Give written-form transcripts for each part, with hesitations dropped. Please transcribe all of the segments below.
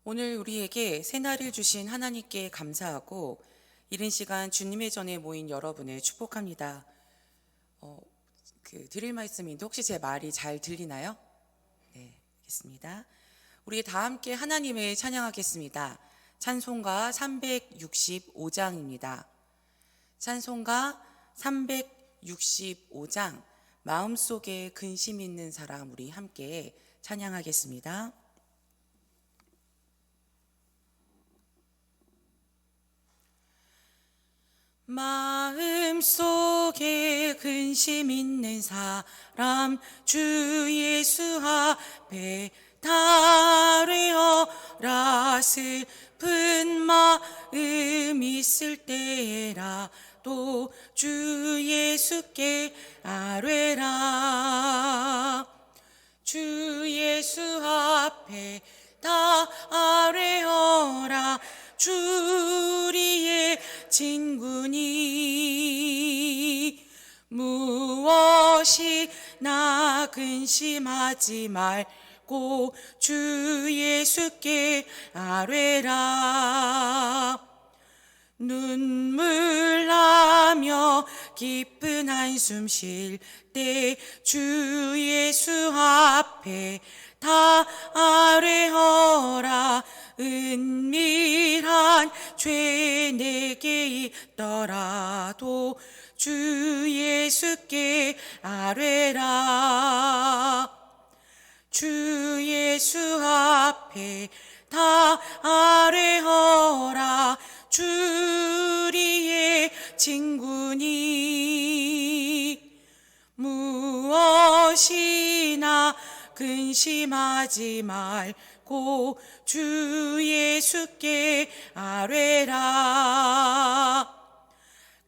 오늘 우리에게 새날을 주신 하나님께 감사하고 이른 시간 주님의 전에 모인 여러분을 축복합니다. 드릴 말씀인데 혹시 제 말이 잘 들리나요? 네, 알겠습니다. 우리 다 함께 하나님을 찬양하겠습니다. 찬송가 365장입니다. 찬송가 365장 마음속에 근심 있는 사람 우리 함께 찬양하겠습니다. 마음속에 근심 있는 사람 주 예수 앞에 달뢰어라. 슬픈 마음 있을 때라도 주 예수께 아뢰라. 주 예수 앞에 달뢰어라. 주 우리의 친구니 무엇이나 근심하지 말고 주 예수께 아뢰라. 눈물 나며 깊은 한숨 쉴 때 주 예수 앞에 다 아뢰어라. 은밀한 죄 내게 있더라도 주 예수께 아뢰라. 주 예수 앞에 다 아뢰어라. 주 우리의 친구니 무엇이나 근심하지 말고 주 예수께 아뢰라.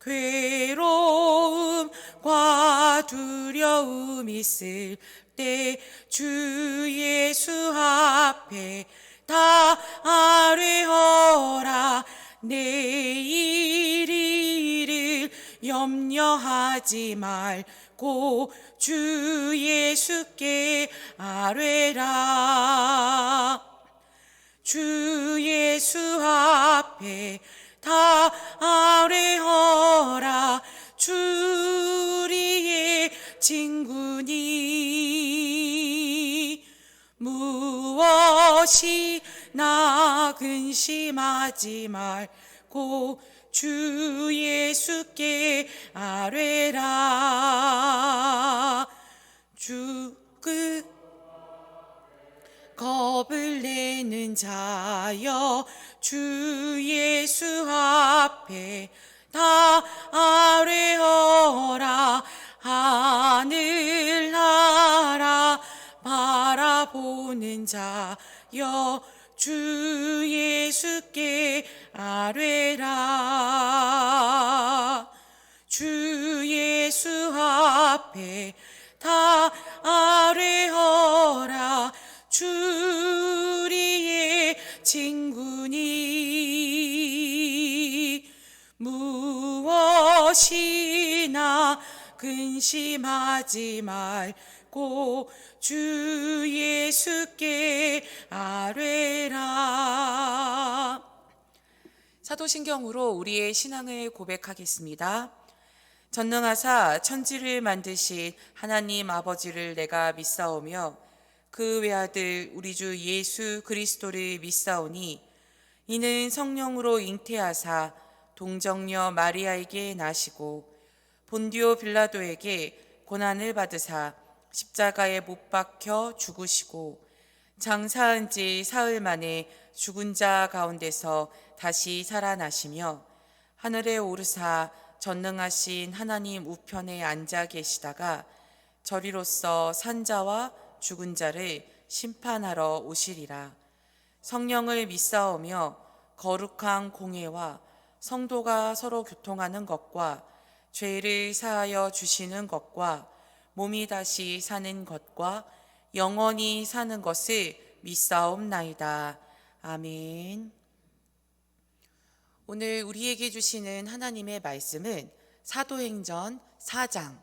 괴로움과 두려움 있을 때 주 예수 앞에 다 아뢰어라. 내일 일을 염려하지 말고 주 예수께 아뢰라. 주 예수 앞에 다 아뢰어라. 주 우리의 친구니 무엇이나 근심하지 말고 주 예수께 아뢰라. 겁을 내는 자여 주 예수 앞에 다 아뢰어라. 하늘나라 바라보는 자여 주 예수께 아뢰라. 주 예수 앞에 다 아뢰어라. 주 우리의 친구니 무엇이나 근심하지 말고 주 예수께 아뢰라. 사도신경으로 우리의 신앙을 고백하겠습니다. 전능하사 천지를 만드신 하나님 아버지를 내가 믿사오며 그 외아들 우리 주 예수 그리스도를 믿사오니 이는 성령으로 잉태하사 동정녀 마리아에게 나시고 본디오 빌라도에게 고난을 받으사 십자가에 못 박혀 죽으시고 장사한 지 사흘 만에 죽은 자 가운데서 다시 살아나시며 하늘에 오르사 전능하신 하나님 우편에 앉아 계시다가 저리로서 산자와 죽은 자를 심판하러 오시리라. 성령을 믿사오며 거룩한 공회와 성도가 서로 교통하는 것과 죄를 사하여 주시는 것과 몸이 다시 사는 것과 영원히 사는 것을 믿사옵나이다. 아멘. 오늘 우리에게 주시는 하나님의 말씀은 사도행전 4장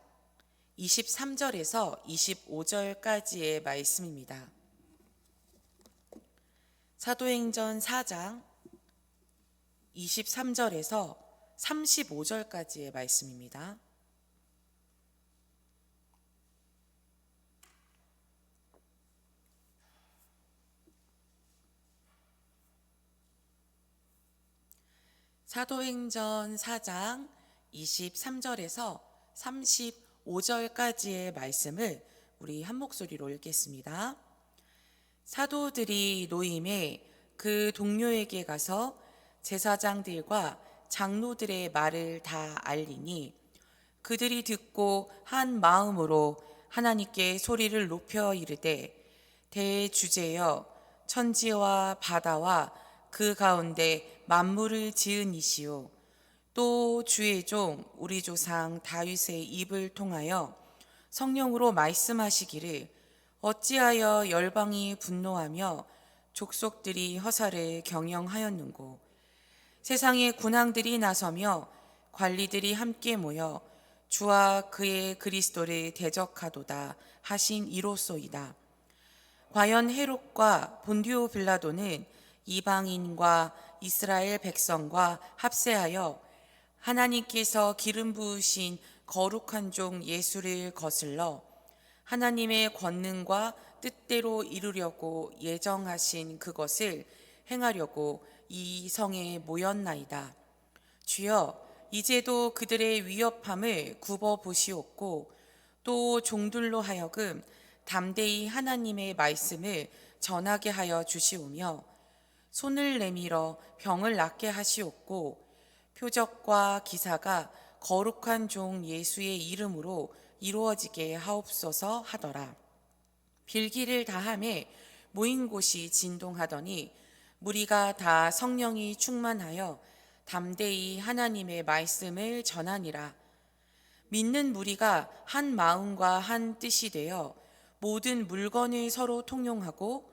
23절에서 25절까지의 말씀입니다. 사도행전 4장 23절에서 35절까지의 말씀입니다. 사도행전 4장 23절에서 35절까지의 말씀을 우리 한 목소리로 읽겠습니다. 사도들이 노임에 그 동료에게 가서 제사장들과 장로들의 말을 다 알리니 그들이 듣고 한 마음으로 하나님께 소리를 높여 이르되 대주제여 천지와 바다와 그 가운데 만물을 지은 이시오 또 주의 종 우리 조상 다윗의 입을 통하여 성령으로 말씀하시기를 어찌하여 열방이 분노하며 족속들이 허사를 경영하였는고 세상의 군왕들이 나서며 관리들이 함께 모여 주와 그의 그리스도를 대적하도다 하신 이로소이다. 과연 헤롯과 본디오 빌라도는 이방인과 이스라엘 백성과 합세하여 하나님께서 기름 부으신 거룩한 종 예수를 거슬러 하나님의 권능과 뜻대로 이루려고 예정하신 그것을 행하려고 이 성에 모였나이다. 주여 이제도 그들의 위협함을 굽어 보시옵고 또 종들로 하여금 담대히 하나님의 말씀을 전하게 하여 주시오며 손을 내밀어 병을 낫게 하시옵고 표적과 기사가 거룩한 종 예수의 이름으로 이루어지게 하옵소서 하더라. 빌기를 다함에 모인 곳이 진동하더니 무리가 다 성령이 충만하여 담대히 하나님의 말씀을 전하니라. 믿는 무리가 한 마음과 한 뜻이 되어 모든 물건을 서로 통용하고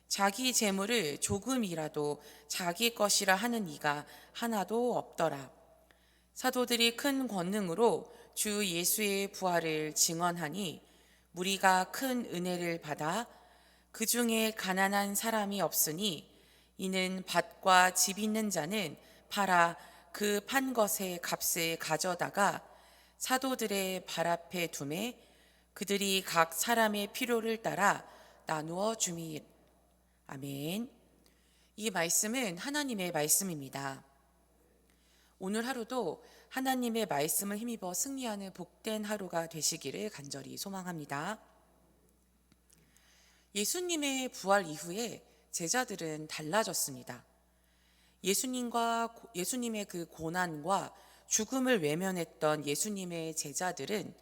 자기 재물을 조금이라도 자기 것이라 하는 이가 하나도 없더라. 사도들이 큰 권능으로 주 예수의 부활을 증언하니 무리가 큰 은혜를 받아 그 중에 가난한 사람이 없으니 이는 밭과 집 있는 자는 팔아 그 판 것의 값을 가져다가 사도들의 발 앞에 두매 그들이 각 사람의 필요를 따라 나누어 주미. 아멘. 이 말씀은 하나님의 말씀입니다. 오늘 하루도 하나님의 말씀을 힘입어 승리하는 복된 하루가 되시기를 간절히 소망합니다. 예수님의 부활 이후에 제자들은 달라졌습니다. 예수님의 그 고난과 죽음을 외면했던 예수님의 제자들은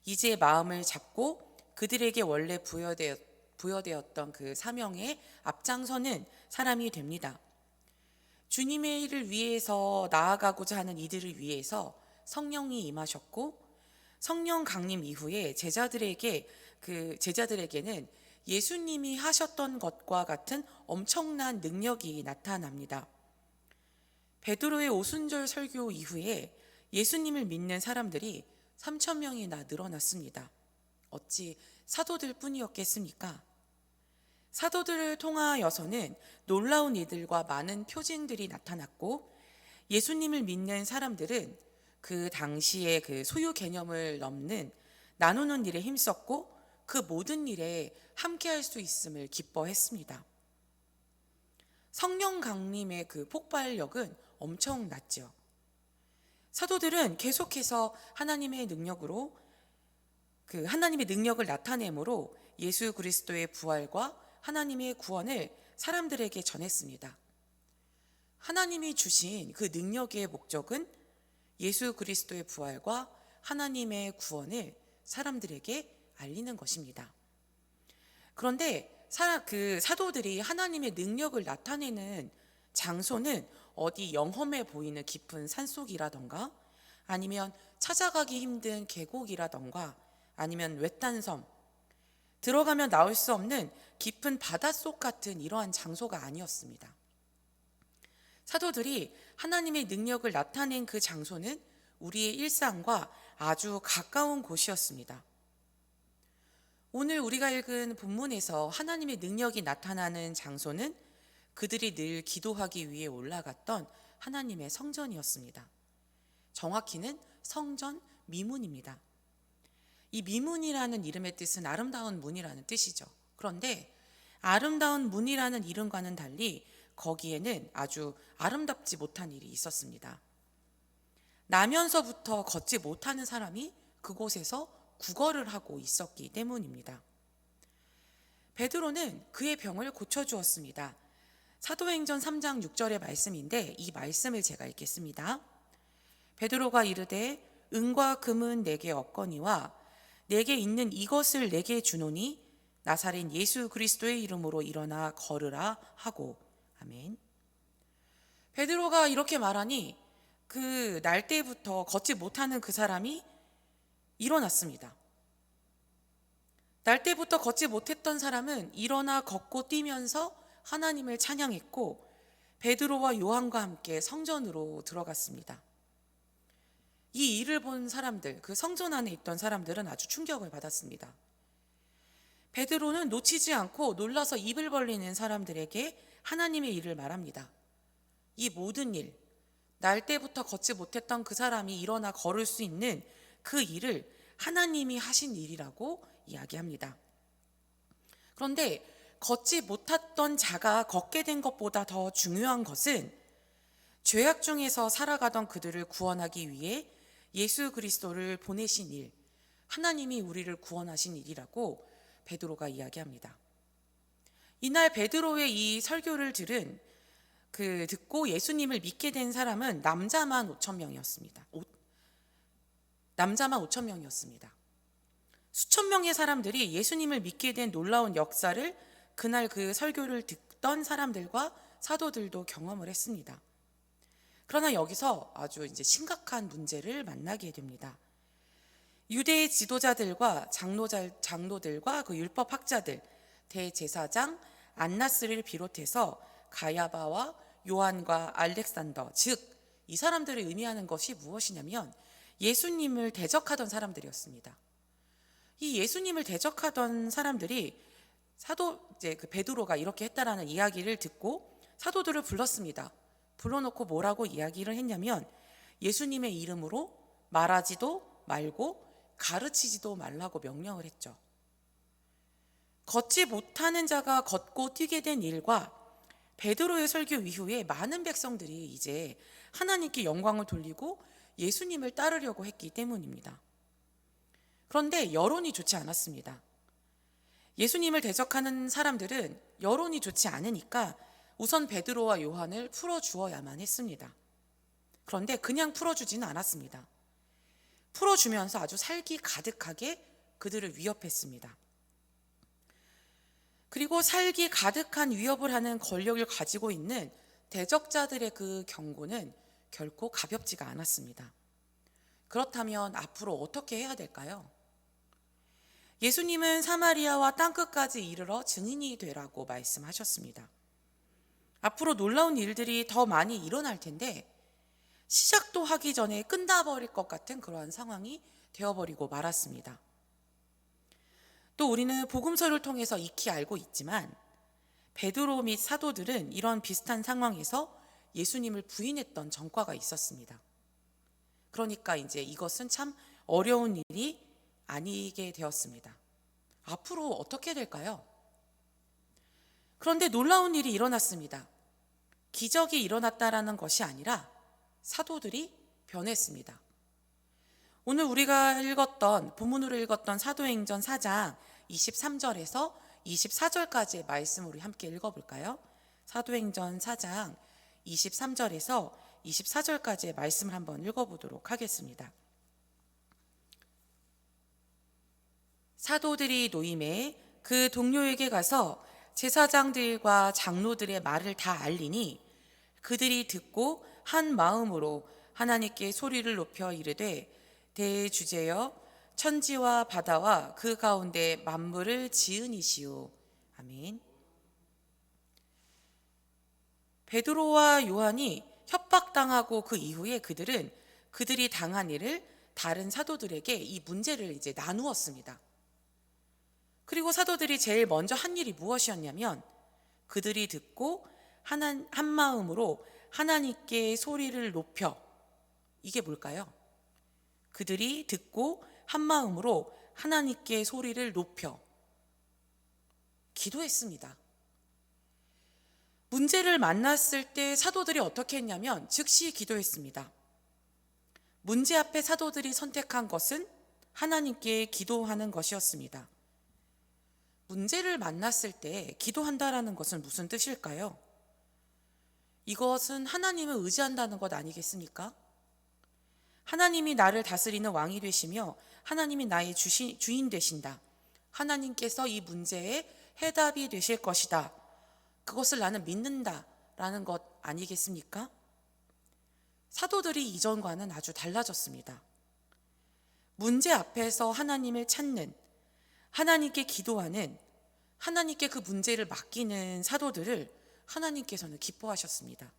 이제 마음을 잡고 그들에게 원래 부여되었던 그 사명에 앞장서는 사람이 됩니다. 주님의 일을 위해서 나아가고자 하는 이들을 위해서 성령이 임하셨고 성령 강림 이후에 제자들에게는 예수님이 하셨던 것과 같은 엄청난 능력이 나타납니다. 베드로의 오순절 설교 이후에 예수님을 믿는 사람들이 3,000명이나 늘어났습니다. 어찌 사도들 뿐이었겠습니까? 사도들을 통하여서는 놀라운 일들과 많은 표징들이 나타났고 예수님을 믿는 사람들은 그 당시의 그 소유 개념을 넘는 나누는 일에 힘썼고 그 모든 일에 함께할 수 있음을 기뻐했습니다. 성령 강림의 그 폭발력은 엄청났죠. 사도들은 계속해서 하나님의 능력을 나타내므로 예수 그리스도의 부활과 하나님의 구원을 사람들에게 전했습니다. 하나님이 주신 그 능력의 목적은 예수 그리스도의 부활과 하나님의 구원을 사람들에게 알리는 것입니다. 그런데 사도들이 하나님의 능력을 나타내는 장소는 어디 영험해 보이는 깊은 산속이라던가 아니면 찾아가기 힘든 계곡이라던가 아니면 외딴 섬, 들어가면 나올 수 없는 깊은 바닷속 같은 이러한 장소가 아니었습니다. 사도들이 하나님의 능력을 나타낸 그 장소는 우리의 일상과 아주 가까운 곳이었습니다. 오늘 우리가 읽은 본문에서 하나님의 능력이 나타나는 장소는 그들이 늘 기도하기 위해 올라갔던 하나님의 성전이었습니다. 정확히는 성전 미문입니다. 이 미문이라는 이름의 뜻은 아름다운 문이라는 뜻이죠. 그런데 아름다운 문이라는 이름과는 달리 거기에는 아주 아름답지 못한 일이 있었습니다. 나면서부터 걷지 못하는 사람이 그곳에서 구걸을 하고 있었기 때문입니다. 베드로는 그의 병을 고쳐주었습니다. 사도행전 3장 6절의 말씀인데 이 말씀을 제가 읽겠습니다. 베드로가 이르되 은과 금은 내게 없거니와 내게 있는 이것을 내게 주노니 나사렛 예수 그리스도의 이름으로 일어나 걸으라 하고. 아멘. 베드로가 이렇게 말하니 그 날 때부터 걷지 못하는 그 사람이 일어났습니다. 날 때부터 걷지 못했던 사람은 일어나 걷고 뛰면서 하나님을 찬양했고 베드로와 요한과 함께 성전으로 들어갔습니다. 이 일을 본 사람들, 그 성전 안에 있던 사람들은 아주 충격을 받았습니다. 베드로는 놓치지 않고 놀라서 입을 벌리는 사람들에게 하나님의 일을 말합니다. 이 모든 일, 날 때부터 걷지 못했던 그 사람이 일어나 걸을 수 있는 그 일을 하나님이 하신 일이라고 이야기합니다. 그런데 걷지 못했던 자가 걷게 된 것보다 더 중요한 것은 죄악 중에서 살아가던 그들을 구원하기 위해 예수 그리스도를 보내신 일, 하나님이 우리를 구원하신 일이라고 베드로가 이야기합니다. 이날 베드로의 이 설교를 듣고 예수님을 믿게 된 사람은 남자만 5천 명이었습니다. 남자만 5천 명이었습니다. 수천 명의 사람들이 예수님을 믿게 된 놀라운 역사를 그날 그 설교를 듣던 사람들과 사도들도 경험을 했습니다. 그러나 여기서 아주 이제 심각한 문제를 만나게 됩니다. 유대의 지도자들과 장로들과 그 율법학자들, 대제사장 안나스를 비롯해서 가야바와 요한과 알렉산더, 즉 이 사람들을 의미하는 것이 무엇이냐면 예수님을 대적하던 사람들이었습니다. 이 예수님을 대적하던 사람들이 그 베드로가 이렇게 했다라는 이야기를 듣고 사도들을 불렀습니다. 불러놓고 뭐라고 이야기를 했냐면 예수님의 이름으로 말하지도 말고 가르치지도 말라고 명령을 했죠. 걷지 못하는 자가 걷고 뛰게 된 일과 베드로의 설교 이후에 많은 백성들이 이제 하나님께 영광을 돌리고 예수님을 따르려고 했기 때문입니다. 그런데 여론이 좋지 않았습니다. 예수님을 대적하는 사람들은 여론이 좋지 않으니까 우선 베드로와 요한을 풀어주어야만 했습니다. 그런데 그냥 풀어주지는 않았습니다. 풀어주면서 아주 살기 가득하게 그들을 위협했습니다. 그리고 살기 가득한 위협을 하는 권력을 가지고 있는 대적자들의 그 경고는 결코 가볍지가 않았습니다. 그렇다면 앞으로 어떻게 해야 될까요? 예수님은 사마리아와 땅끝까지 이르러 증인이 되라고 말씀하셨습니다. 앞으로 놀라운 일들이 더 많이 일어날 텐데 시작도 하기 전에 끝나버릴 것 같은 그러한 상황이 되어버리고 말았습니다. 또 우리는 복음서를 통해서 익히 알고 있지만 베드로 및 사도들은 이런 비슷한 상황에서 예수님을 부인했던 전과가 있었습니다. 그러니까 이제 이것은 참 어려운 일이 아니게 되었습니다. 앞으로 어떻게 될까요? 그런데 놀라운 일이 일어났습니다. 기적이 일어났다라는 것이 아니라 사도들이 변했습니다. 오늘 우리가 본문으로 읽었던 사도행전 4장 23절에서 24절까지의 말씀 우리 함께 읽어볼까요? 사도행전 4장 23절에서 24절까지의 말씀을 한번 읽어보도록 하겠습니다. 사도들이 노임에 그 동료에게 가서 제사장들과 장로들의 말을 다 알리니 그들이 듣고 한 마음으로 하나님께 소리를 높여 이르되 대주제여 천지와 바다와 그 가운데 만물을 지은 이시오. 아멘. 베드로와 요한이 협박당하고 그 이후에 그들이 당한 일을 다른 사도들에게 이 문제를 이제 나누었습니다. 그리고 사도들이 제일 먼저 한 일이 무엇이었냐면 그들이 듣고 한 마음으로 하나님께 소리를 높여. 이게 뭘까요? 그들이 듣고 한 마음으로 하나님께 소리를 높여 기도했습니다. 문제를 만났을 때 사도들이 어떻게 했냐면 즉시 기도했습니다. 문제 앞에 사도들이 선택한 것은 하나님께 기도하는 것이었습니다. 문제를 만났을 때 기도한다라는 것은 무슨 뜻일까요? 이것은 하나님을 의지한다는 것 아니겠습니까? 하나님이 나를 다스리는 왕이 되시며 하나님이 나의 주인 되신다. 하나님께서 이 문제에 해답이 되실 것이다. 그것을 나는 믿는다라는 것 아니겠습니까? 사도들이 이전과는 아주 달라졌습니다. 문제 앞에서 하나님을 찾는, 하나님께 기도하는, 하나님께 그 문제를 맡기는 사도들을 하나님께서는 기뻐하셨습니다.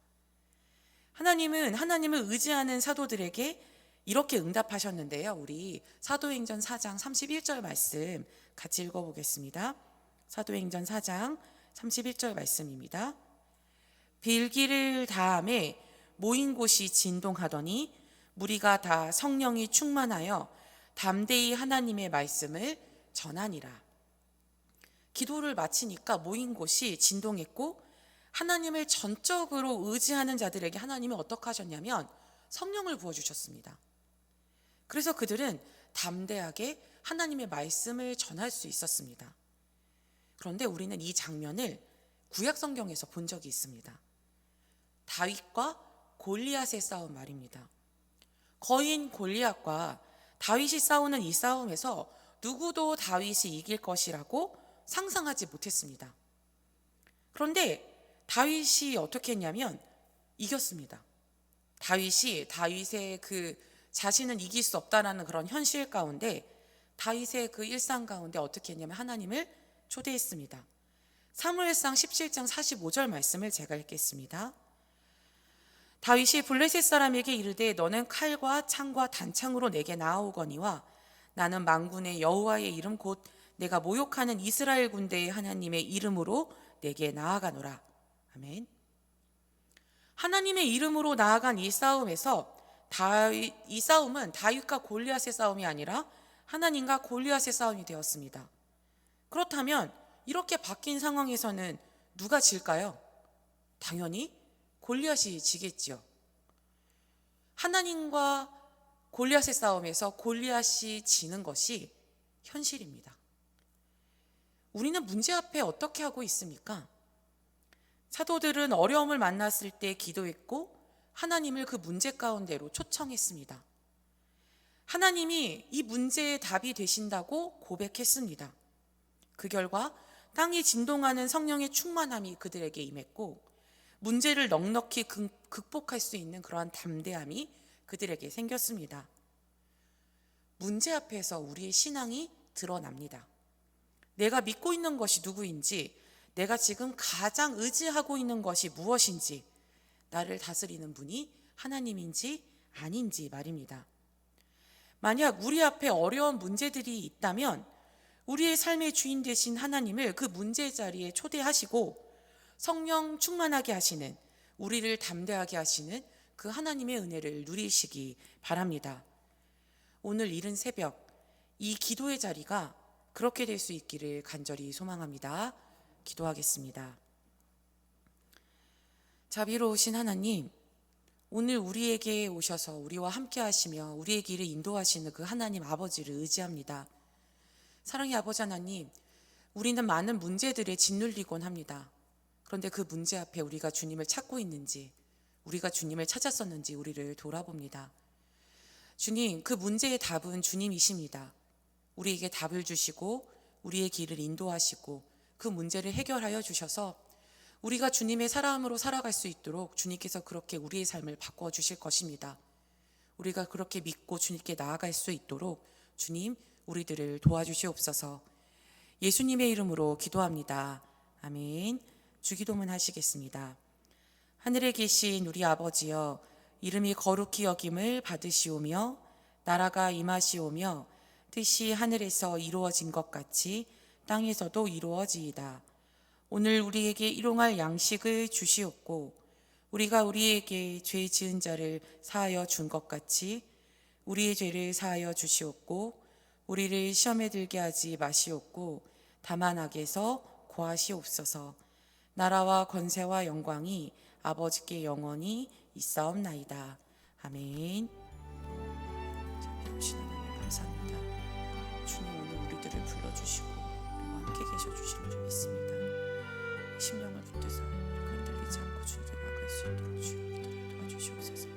하나님은 하나님을 의지하는 사도들에게 이렇게 응답하셨는데요. 우리 사도행전 4장 31절 말씀 같이 읽어보겠습니다. 사도행전 4장 31절 말씀입니다. 빌기를 다함에 모인 곳이 진동하더니 무리가 다 성령이 충만하여 담대히 하나님의 말씀을 전하니라. 기도를 마치니까 모인 곳이 진동했고 하나님을 전적으로 의지하는 자들에게 하나님이 어떻게 하셨냐면 성령을 부어주셨습니다. 그래서 그들은 담대하게 하나님의 말씀을 전할 수 있었습니다. 그런데 우리는 이 장면을 구약 성경에서 본 적이 있습니다. 다윗과 골리앗의 싸움 말입니다. 거인 골리앗과 다윗이 싸우는 이 싸움에서 누구도 다윗이 이길 것이라고 상상하지 못했습니다. 그런데 다윗이 어떻게 했냐면 이겼습니다. 다윗의 그 자신은 이길 수 없다라는 그런 현실 가운데 다윗의 그 일상 가운데 어떻게 했냐면 하나님을 초대했습니다. 사무엘상 17장 45절 말씀을 제가 읽겠습니다. 다윗이 블레셋 사람에게 이르되 너는 칼과 창과 단창으로 내게 나아오거니와 나는 만군의 여호와의 이름 곧 내가 모욕하는 이스라엘 군대의 하나님의 이름으로 내게 나아가노라. 아멘. 하나님의 이름으로 나아간 이 싸움에서 이 싸움은 다윗과 골리앗의 싸움이 아니라 하나님과 골리앗의 싸움이 되었습니다. 그렇다면 이렇게 바뀐 상황에서는 누가 질까요? 당연히 골리앗이 지겠지요. 하나님과 골리앗의 싸움에서 골리앗이 지는 것이 현실입니다. 우리는 문제 앞에 어떻게 하고 있습니까? 사도들은 어려움을 만났을 때 기도했고 하나님을 그 문제 가운데로 초청했습니다. 하나님이 이 문제의 답이 되신다고 고백했습니다. 그 결과 땅이 진동하는 성령의 충만함이 그들에게 임했고 문제를 넉넉히 극복할 수 있는 그러한 담대함이 그들에게 생겼습니다. 문제 앞에서 우리의 신앙이 드러납니다. 내가 믿고 있는 것이 누구인지, 내가 지금 가장 의지하고 있는 것이 무엇인지, 나를 다스리는 분이 하나님인지 아닌지 말입니다. 만약 우리 앞에 어려운 문제들이 있다면 우리의 삶의 주인 되신 하나님을 그 문제 자리에 초대하시고 성령 충만하게 하시는, 우리를 담대하게 하시는 그 하나님의 은혜를 누리시기 바랍니다. 오늘 이른 새벽 이 기도의 자리가 그렇게 될 수 있기를 간절히 소망합니다. 기도하겠습니다. 자비로우신 하나님, 오늘 우리에게 오셔서 우리와 함께 하시며 우리의 길을 인도하시는 그 하나님 아버지를 의지합니다. 사랑의 아버지 하나님, 우리는 많은 문제들에 짓눌리곤 합니다. 그런데 그 문제 앞에 우리가 주님을 찾고 있는지, 우리가 주님을 찾았었는지 우리를 돌아봅니다. 주님, 그 문제의 답은 주님이십니다. 우리에게 답을 주시고 우리의 길을 인도하시고 그 문제를 해결하여 주셔서 우리가 주님의 사람으로 살아갈 수 있도록 주님께서 그렇게 우리의 삶을 바꿔주실 것입니다. 우리가 그렇게 믿고 주님께 나아갈 수 있도록 주님, 우리들을 도와주시옵소서. 예수님의 이름으로 기도합니다. 아멘. 주기도문 하시겠습니다. 하늘에 계신 우리 아버지여, 이름이 거룩히 여김을 받으시오며 나라가 임하시오며 뜻이 하늘에서 이루어진 것 같이 땅에서도 이루어지이다. 오늘 우리에게 일용할 양식을 주시옵고 우리가 우리에게 죄 지은 자를 사하여 준 것 같이 우리의 죄를 사하여 주시옵고 우리를 시험에 들게 하지 마시옵고 다만 악에서 구하시옵소서. 나라와 권세와 영광이 아버지께 영원히 있사옵나이다. 아멘. 자, 하나님 감사합니다. 주님 오늘 우리들을 불러주시고 우리와 함께 계셔주시는 줄 믿습니다. 심령을 붙들어서 흔들리지 않고 주님께 나갈 수 있도록 주여 우리들을 도와주시옵소서.